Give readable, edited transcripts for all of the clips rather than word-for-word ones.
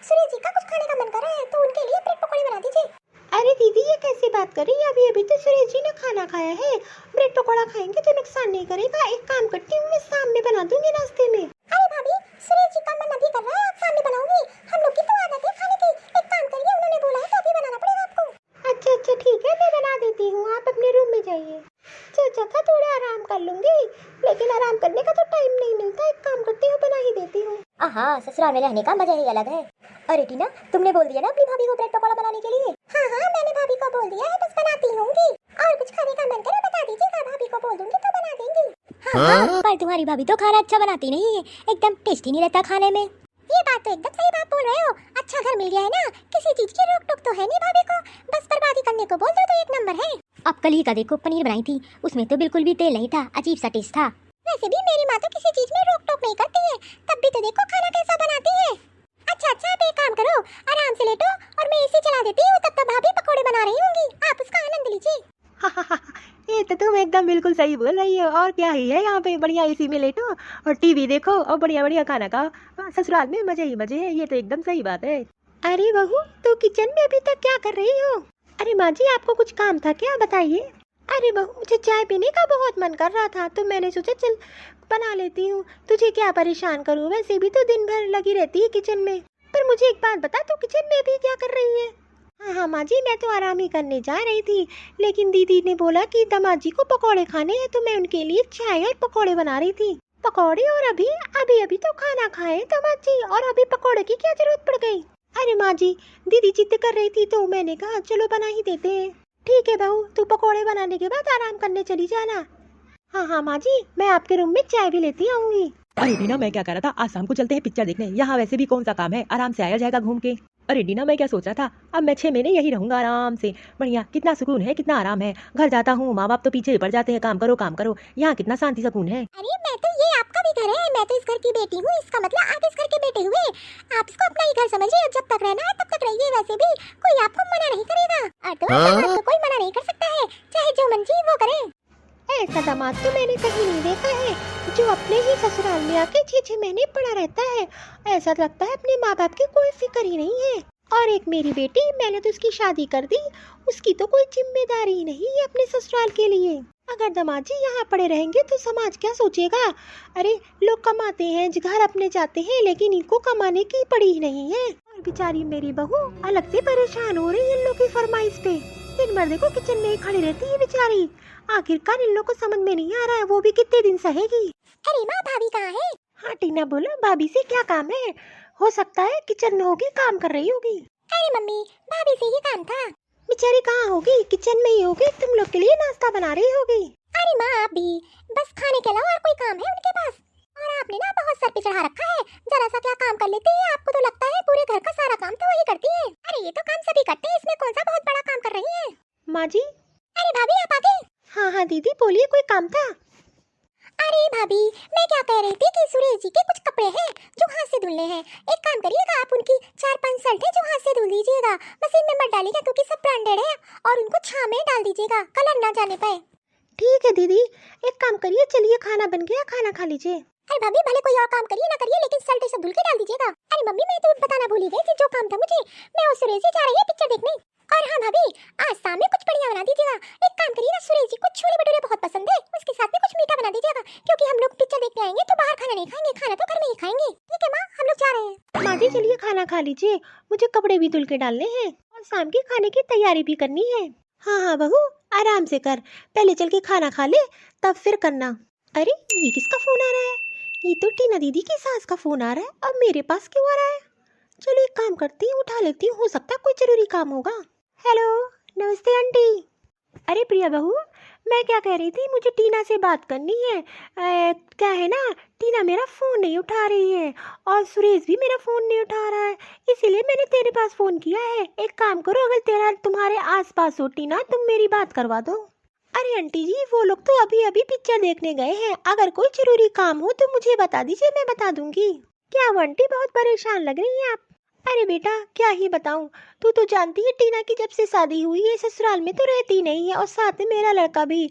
सुरेश जी का कुछ खाने का मन कर रहा है तो उनके लिए ब्रेड पकौड़े बना दीजिए। अरे दीदी, ये कैसी बात कर रही है? अभी अभी तो सुरेश जी ने खाना खाया है। ब्रेड पकौड़ा खाएंगे तो नुकसान नहीं करेगा। एक काम करती हूँ, मैं शाम में बना दूंगी नाश्ते में। अरे भाभी, सुरेश जी का मन अभी कर रहा है, आप सामने बनाओगी? हम लोग की तो आदत है खाने की। एक काम करिए, उन्होंने बोला है तो अभी बनाना पड़ेगा आपको। अच्छा अच्छा ठीक है, मैं बना देती हूँ, आप अपने रूम में जाइए। सोचा था थोड़ा आराम कर लूंगी, लेकिन आराम करने का तो टाइम नहीं मिलता। एक काम करती हूँ, बना ही देती हूँ। आहा, ससुराल में रहने का मजा ही अलग है। अरे टीना, तुमने बोल दिया ना अपनी भाभी को ब्रेड पकौड़ा बनाने के लिए? हाँ हाँ, मैंने भाभी को बोल दिया है, बस बनाती होंगी। और कुछ खाने का मन करे बता दीजिएगा, भाभी को बोल दूंगी तो बना देंगी। हाँ, पर तुम्हारी भाभी तो खाना अच्छा बनाती नहीं है, एकदम टेस्टी नहीं रहता खाने में। ये बात तो एकदम सही बात बोल रहे हो। अच्छा घर मिल गया है ना, किसी चीज की रोक टोक तो है नहीं भाभी को, बस बर्बादी करने को बोल दो तो एक नंबर है। अब कल ही का देखो, पनीर बनाई थी, उसमें तो बिल्कुल भी तेल नहीं था, अजीब सा टेस्ट था। वैसे भी मेरी माँ तो किसी चीज में रोक टोक नहीं करती है, तब भी तो देखो खाना कैसा बनाती है। अच्छा अच्छा, आप एक काम करो, आराम से लेटो और मैं एसी चला देती हूँ, तब तक भाभी पकोड़े बना रही होंगी, आप उसका आनंद लीजिए। ये तो तुम एकदम बिल्कुल सही बोल रही हो। और क्या ही है, यहाँ पे बढ़िया एसी में लेटो और टीवी देखो और बढ़िया बढ़िया खाना खाओ। ससुराल में मजे ही मजे है, ये तो एकदम सही बात है। अरे बहू, तू किचन में अभी तक क्या कर रही हो? अरे माँ जी, आपको कुछ काम था क्या, बताइए। अरे बहू, मुझे चाय पीने का बहुत मन कर रहा था तो मैंने सोचा चल बना लेती हूँ। तुझे क्या परेशान करूँ, वैसे भी तो दिन भर लगी रहती है किचन में। पर मुझे एक बात बता, तू किचन में भी क्या कर रही है? हाँ हाँ माँ जी, मैं तो आराम ही करने जा रही थी, लेकिन दीदी ने बोला कि दामाद जी को पकौड़े खाने हैं तो मैं उनके लिए चाय और पकौड़े बना रही थी। पकौड़े? और अभी अभी अभी तो खाना खाए दामाद जी, और अभी पकौड़े की क्या जरूरत पड़ गई? अरे माँ जी, दीदी जिद कर रही थी तो मैंने कहा चलो बना ही देते हैं। ठीक है बहू, तू पकौड़े बनाने के बाद आराम करने चली जाना। हाँ हाँ माँ जी, मैं आपके रूम में चाय भी लेती आऊंगी। अरे डीना, मैं क्या कह रहा था, आज शाम को चलते हैं पिक्चर देखने। यहाँ वैसे भी कौन सा काम है, आराम से आया जाएगा घूम के। अरे डीना, मैं क्या सोच रहा था, अब मैं 6 महीने यही रहूंगा आराम से, बढ़िया, कितना सुकून है, कितना आराम है। घर जाता हूँ, माँ बाप तो पीछे ही पड़ जाते हैं, काम करो काम करो। यहाँ कितना शांति सुकून है। अरे मैं तो, ये आपका भी घर है, मैं तो इस घर की बेटी हूँ, इसका मतलब आप इस घर के बेटे हुए। आप इसको अपना ही घर समझिए, जब तक रहना है तब तक रहिए। वैसे भी कोई आपको मना नहीं करेगा, और तो ऐसा बात तो कोई मना नहीं कर सकता है, चाहे जो मर्जी वो करे। ऐसा दामाद तो मैंने कहीं नहीं देखा है, जो अपने ही ससुराल में आके 6-6 महीने पड़ा रहता है। ऐसा लगता है अपने माँ बाप की कोई फिक्र ही नहीं है। और एक मेरी बेटी, मैंने तो उसकी शादी कर दी, उसकी तो कोई जिम्मेदारी ही नहीं है अपने ससुराल के लिए। अगर दामाद जी यहाँ पड़े रहेंगे तो समाज क्या सोचेगा? अरे लोग कमाते हैं, घर अपने जाते हैं, लेकिन इनको कमाने की पड़ी ही नहीं है। और बेचारी मेरी बहू अलग से परेशान हो रही है इन लोग की फरमाइश पे। दिन भर देखो किचन में ही खड़ी रहती है बेचारी। आखिरकार इन लोग को समझ में नहीं आ रहा है, वो भी कितने दिन सहेगी। अरे माँ, भाभी कहाँ है? हाँ टीना बोलो, भाभी से क्या काम है? हो सकता है किचन में होगी, काम कर रही होगी। अरे मम्मी, भाभी से ही काम था। बेचारी कहाँ होगी, किचन में ही होगी, तुम लोग के लिए नाश्ता बना रही होगी। अरे माँ, आप भी बस खाने के अलावा और कोई काम है उनके पास? और आपने ना बहुत सर पे चढ़ा रखा है, जरा सा क्या काम कर लेती है, आपको तो लगता है पूरे घर का सारा काम तो वही करती है। अरे ये तो काम सभी करते हैं, इसमें कौन सा बहुत बड़ा काम कर रही है? माँ जी। अरे भाभी, आप आ गए? हाँ हाँ दीदी बोलिए, कोई काम था? अरे भाभी, मैं क्या कह रही थी कि सुरेश जी के कुछ कपड़े हैं जो हाथ से धुलने हैं। एक काम करिएगा, आप उनकी 4-5 शर्ट है जो हाथ से धुल दीजिएगा, मशीन में मत डालिएगा क्योंकि सब ब्रांडेड है, और उनको छांव में डाल दीजिएगा, कलर ना जाने पाए। ठीक है दीदी, एक काम करिए, चलिए खाना बन गया, खाना खा लीजिए। अरे भाभी, भले कोई और काम करिए ना करिए, लेकिन शर्ट सब धुल के डाल दीजिएगा। अरे मम्मी, मैं तो बताना भूल ही गई थी, जो काम था मुझे, मैं और सुरेश जी जा रही है पिक्चर देखने। और हाँ भाभी, आज शाम में कुछ बढ़िया बना दीजिएगा। एक काम करिएगा, सुरेश जी को छोले भटूरे बहुत पसंद है, उसके साथ में कुछ मीठा बना दीजिएगा, क्योंकि हम लोग पिक्चर देखने आएंगे तो बाहर खाना नहीं खाएंगे, खाना तो घर में ही खाएंगे। ठीक है माँ, हम लोग जा रहे हैं। माँ जी चलिए खाना खा लीजिए, मुझे कपड़े भी धुल के डालने हैं और शाम के खाने की तैयारी भी करनी है। हाँ हाँ बहू, आराम से कर, पहले चल के खाना खा ले, तब फिर करना। अरे ये किसका फोन आ रहा है? ये तो टीना दीदी की सास का फोन आ रहा है, अब मेरे पास क्यों आ रहा है? चलो एक काम करती हूँ, उठा लेती हूँ, हो सकता है कोई जरूरी काम होगा। हेलो, नमस्ते आंटी। अरे प्रिया बहू, मैं क्या कह रही थी, मुझे टीना से बात करनी है। क्या है ना, टीना मेरा फ़ोन नहीं उठा रही है और सुरेश भी मेरा फ़ोन नहीं उठा रहा है, इसीलिए मैंने तेरे पास फ़ोन किया है। एक काम करो, अगर तुम्हारे आसपास हो टीना, तुम मेरी बात करवा दो। अरे आंटी जी, वो लोग तो अभी अभी पिक्चर देखने गए हैं, अगर कोई जरूरी काम हो तो मुझे बता दीजिए, मैं बता दूंगी। क्या वो आंटी बहुत परेशान लग रही हैं आप? अरे बेटा क्या ही बताऊं, तू तो जानती है टीना की जब से शादी हुई है ससुराल में तो रहती नहीं है, और साथ में मेरा लड़का भी।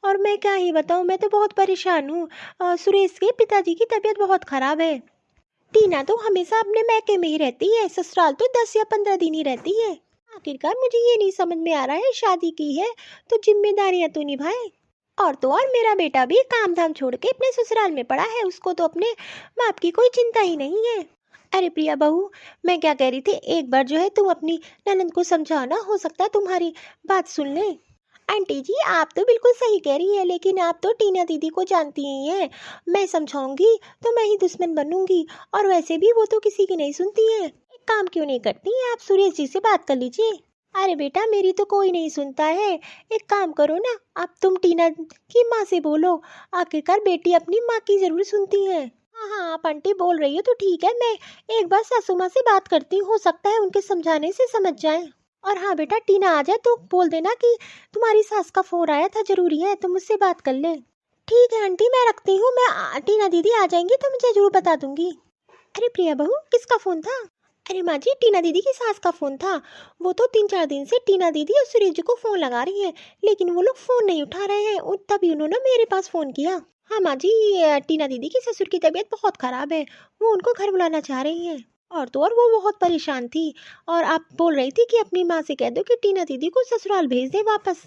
और मैं क्या ही बताऊं, मैं तो बहुत परेशान हूँ। सुरेश के पिताजी की तबीयत बहुत ख़राब है। टीना तो हमेशा अपने मैके में ही रहती है, ससुराल तो 10 या 15 दिन ही रहती है। आखिरकार मुझे ये नहीं समझ में आ रहा है, शादी की है तो जिम्मेदारियां तो निभाए। और तो और मेरा बेटा भी काम धाम छोड़ के अपने ससुराल में पड़ा है, उसको तो अपने बाप की कोई चिंता ही नहीं है। अरे प्रिया बहू, मैं क्या कह रही थी, एक बार जो है तुम अपनी ननद को समझाओ ना, हो सकता है तुम्हारी बात सुन ले। आंटी जी आप तो बिल्कुल सही कह रही है, लेकिन आप तो टीना दीदी को जानती ही हैं, मैं समझाऊंगी तो मैं ही दुश्मन बनूंगी, और वैसे भी वो तो किसी की नहीं सुनती है। एक काम क्यों नहीं करती, आप सुरेश जी से बात कर लीजिए। अरे बेटा मेरी तो कोई नहीं सुनता है, एक काम करो ना, अब तुम टीना की माँ से बोलो, आखिरकार बेटी अपनी माँ की जरूर सुनती है। हाँ हाँ आप आंटी बोल रही हो तो ठीक है, मैं एक बार सासू माँ से बात करती हूँ, हो सकता है उनके समझाने से समझ जाए। और हाँ बेटा टीना आ जाए तो बोल देना कि तुम्हारी सास का फोन आया था, जरूरी है तुम मुझसे बात कर ले। ठीक है आंटी मैं रखती हूँ, मैं टीना दीदी आ जाएंगी तो मुझे जरूर बता दूंगी। अरे प्रिया बहू किसका फोन था? अरे माँ जी टीना दीदी की सास का फोन था, वो तो 3-4 दिन से टीना दीदी और सुरेश जी को फोन लगा रही है, लेकिन वो लोग फोन नहीं उठा रहे हैं, तभी उन्होंने मेरे पास फोन किया। हाँ माँ जी टीना दीदी की ससुर की तबीयत बहुत खराब है, वो उनको घर बुलाना चाह रही हैं। और तो और वो बहुत परेशान थी, और आप बोल रही थी कि अपनी माँ से कह दो कि टीना दीदी को ससुराल भेज दे वापस।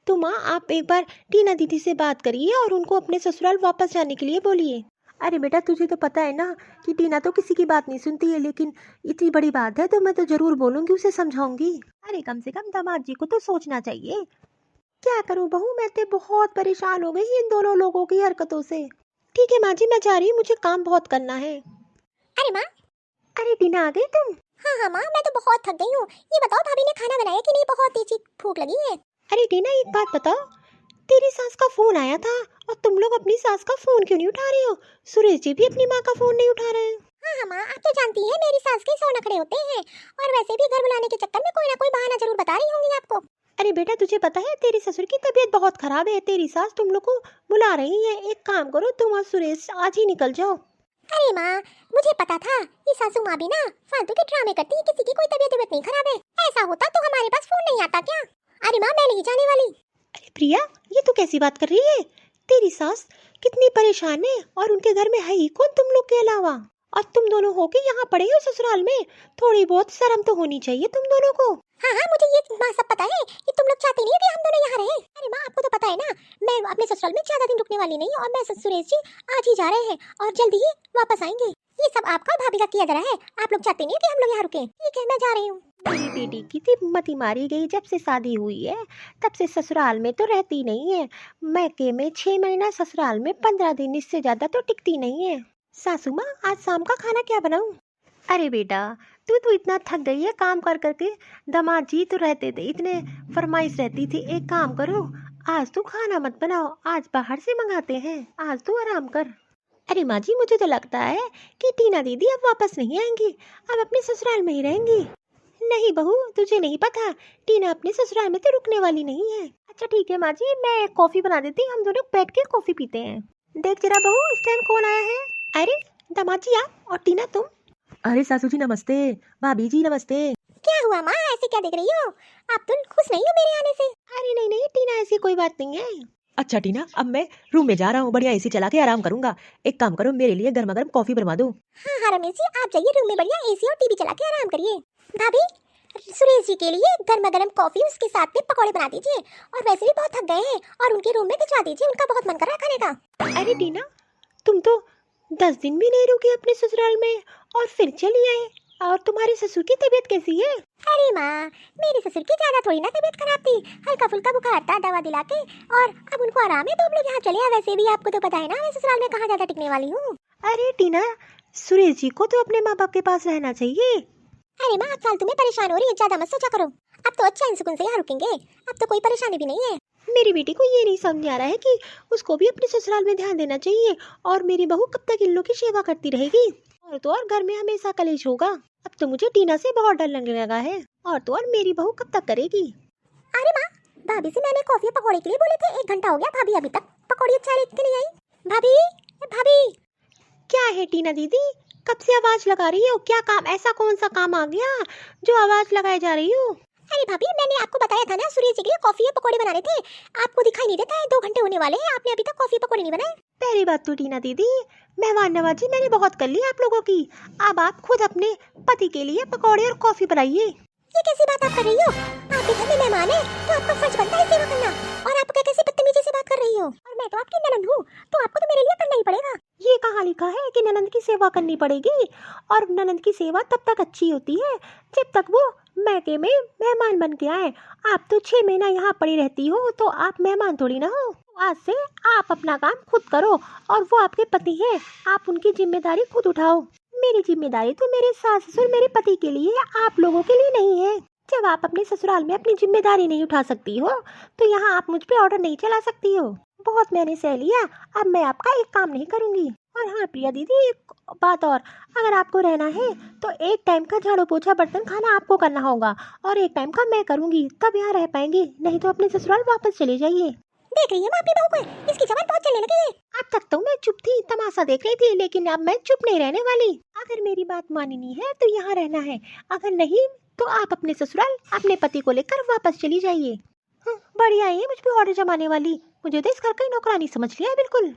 तो माँ आप एक बार टीना दीदी से बात करिए और उनको अपने ससुराल वापस जाने के लिए बोलिए। अरे बेटा तुझे तो पता है ना कि टीना तो किसी की बात नहीं सुनती है, लेकिन इतनी बड़ी बात है तो मैं तो जरूर बोलूँगी, उसे समझाऊंगी। अरे कम से कम दामाद जी को तो सोचना चाहिए। क्या करूँ बहू, मैं तो बहुत परेशान हो गई इन दोनों लोगों की हरकतों से। ठीक है माँ जी मैं जा रही हूँ, मुझे काम बहुत करना है। अरे माँ। अरे टीना आ गई तुम? हाँ हाँ माँ मैं तो बहुत थक गई हूँ, ये बताओ भाभी ने खाना बनाया कि नहीं, बहुत तेजी भूख लगी है। अरे टीना एक बात बताओ, तेरी सास का फोन आया था और तुम लोग अपनी सास का फोन क्यों नहीं उठा रहे हो? सुरेश जी भी अपनी माँ का फोन नहीं उठा रहे हैं। हाँ हाँ माँ आप तो जानती हैं मेरी सास के 100 नखरे होते हैं, और वैसे भी घर बुलाने के चक्कर में कोई ना कोई बहाना जरूर बता रही होंगी आपको। अरे बेटा तुझे पता है तेरी ससुर की तबीयत बहुत खराब है, तेरी सास तुम लोग को बुला रही है, एक काम करो तुम और सुरेश आज ही निकल जाओ। अरे माँ मुझे पता था ये सासू माँ भी ना फालतू के ड्रामे करती है, किसी की कोई तबीयत नहीं खराब है, ऐसा होता तो हमारे पास फोन नहीं आता क्या? अरे माँ मैं नहीं जाने वाली। अरे प्रिया ये तो कैसी बात कर रही है, तेरी सास कितनी परेशान है और उनके घर में है ही कौन तुम लोग के अलावा, और तुम दोनों हो के यहाँ पड़े हो ससुराल में, थोड़ी बहुत शर्म तो होनी चाहिए तुम दोनों को। हाँ हाँ मुझे ये माँ सब पता है कि तुम लोग चाहते नहीं हो कि हम दोनों यहाँ रहे। अरे माँ आपको तो पता है ना मैं अपने ससुराल में ज्यादा दिन रुकने वाली नहीं, और मैं सुरेश जी आज ही जा रहे हैं और जल्दी ही वापस आएंगे। ये सब आपका भाभी का किया जा रहा है, आप लोग चाहते नहीं हो कि हम लोग यहाँ रुके। ठीक है मैं जा रही हूँ। मेरी बेटी की तिम्मती मारी गई, जब से शादी हुई है तब से ससुराल में तो रहती नहीं है, मैके में 6 महीना, ससुराल में 15 दिन, इससे ज्यादा तो टिकती नहीं है। सासू माँ आज शाम का खाना क्या बनाऊं? अरे बेटा तू तो इतना थक गई है काम कर करके, दामाद जी तो रहते थे, इतने फरमाइश रहती थी, एक काम करो आज तो खाना मत बनाओ, आज बाहर से मंगाते हैं, आज तो आराम कर। अरे माँ जी मुझे तो लगता है कि टीना दीदी अब वापस नहीं आएंगी, अब अपने ससुराल में ही रहेंगी। नहीं बहू तुझे नहीं पता, टीना अपने ससुराल में तो रुकने वाली नहीं है। अच्छा ठीक है माँ जी मैं कॉफी बना देती हूँ, हम दोनों बैठ के कॉफी पीते हैं। देख जरा बहू इस टाइम कौन आया है? अरे दामाद जी आप, और टीना तुम? अरे सासू जी नमस्ते, भाभी जी नमस्ते। क्या हुआ माँ ऐसे क्या देख रही हो, आप तो खुश नहीं हो मेरे आने से? अरे नहीं नहीं टीना ऐसी कोई बात नहीं है। अच्छा टीना अब मैं रूम में जा रहा हूँ, बढ़िया एसी चला के आराम करूंगा, एक काम करो मेरे लिए गर्मा गर्म कॉफी बनवा दो। हाँ हाँ रमेश जी आप जाइए रूम में बढ़िया एसी और टीवी चला के आराम करिए। भाभी सुरेश जी के लिए गर्मा गर्म कॉफी उसके साथ में पकौड़े बना दीजिए, और वैसे भी बहुत थक गए हैं और उनके रूम में भिजवा दीजिए, उनका बहुत मन कर रहा है खाने का। अरे टीना तुम तो 10 दिन भी नहीं रुकी अपने ससुराल में और फिर चली आए, और तुम्हारे ससुर की तबीयत कैसी है? अरे माँ मेरे ससुर की ज्यादा थोड़ी ना तबीयत खराब थी, हल्का फुल्का बुखार था, दवा दिला के और अब उनको आराम है, तो हम लोग यहाँ चले आए। वैसे भी आपको तो पता है ना मैं ससुराल में कहाँ ज्यादा टिकने वाली हूँ। अरे टीना सुरेश जी को तो अपने माँ बाप के पास रहना चाहिए। अरे माँ आप फालतू में परेशान हो रही है, ज्यादा मत सोचा करो, अब तो अच्छा सुकून से यहाँ रुकेंगे, अब तो कोई परेशानी भी नहीं है। मेरी बेटी को ये नहीं समझ आ रहा है कि उसको भी अपने ससुराल में ध्यान देना चाहिए, और मेरी बहू कब तक इन लोग की सेवा करती रहेगी, और तो और घर में हमेशा कलेश होगा। अब तो मुझे टीना से बहुत डर लगने लगा है, और तो और मेरी बहू कब तक करेगी। अरे माँ भाभी से मैंने कॉफी पकौड़े के लिए बोले थे, 1 घंटा हो गया, भाभी अभी तक पकौड़ी अच्छा लेके नहीं आई। भाभी भाभी। क्या है टीना दीदी कब से आवाज लगा रही हो, क्या काम, ऐसा कौन सा काम आ गया जो आवाज लगाए जा रही हो? अरे भाभी, मैंने आपको बताया था ना, सूर्य जी के लिए कॉफी या पकौड़े बनाने थे। आपको दिखाई नहीं देता है? 2 घंटे होने वाले हैं, आपने अभी तक कॉफी पकौड़े नहीं बनाए। पहली बात तो टीना दीदी, मेहमान नवाजी मैंने बहुत कर ली आप लोगों की। अब आप खुद अपने पति के लिए पकौड़े और कॉफी बनाइए। ये कैसी बात आप कर रही हो? आप भी घर में मेहमान है तो आपका फर्ज बनता है सेवा करना, और आप क्या कैसी बदतमीजी से बात कर रही हो? और मैं तो आपकी ननंद हूँ, तो आपको तो मेरे लिए करना ही पड़ेगा। ये कहाँ लिखा है कि ननंद की सेवा करनी पड़ेगी? और ननंद की सेवा तब तक अच्छी होती है जब तक वो मैके में मेहमान बन के आए। आप तो 6 महीना यहाँ पड़ी रहती हो, तो आप मेहमान थोड़ी ना हो। आज से आप अपना काम खुद करो, और वो आपके पति हैं, आप उनकी जिम्मेदारी खुद उठाओ। मेरी जिम्मेदारी तो मेरे सास ससुर मेरे पति के लिए है, आप लोगों के लिए नहीं है। जब आप अपने ससुराल में अपनी जिम्मेदारी नहीं उठा सकती हो, तो यहाँ आप मुझ पे ऑर्डर नहीं चला सकती हो। बहुत मैंने सह लिया, अब मैं आपका एक काम नहीं करूँगी। और हाँ प्रिया दीदी, एक बात और, अगर आपको रहना है तो एक टाइम का झाड़ू पोछा बर्तन खाना आपको करना होगा, और एक टाइम का मैं करूँगी, तब यहाँ रह पाएंगे, नहीं तो अपने ससुराल वापस चले जाइए। देख रही है अपनी बहू को, इसकी जबान बहुत चलने लगी है। अब तक तो मैं चुप थी, तमाशा देख रही थी, लेकिन अब मैं चुप नहीं रहने वाली। अगर मेरी बात माननी है तो यहाँ रहना है, अगर नहीं तो आप अपने ससुराल अपने पति को लेकर वापस चली जाइए। बढ़िया है मुझ पे ऑर्डर जमाने वाली, मुझे तो इस घर का ही नौकरानी समझ लिया है बिल्कुल।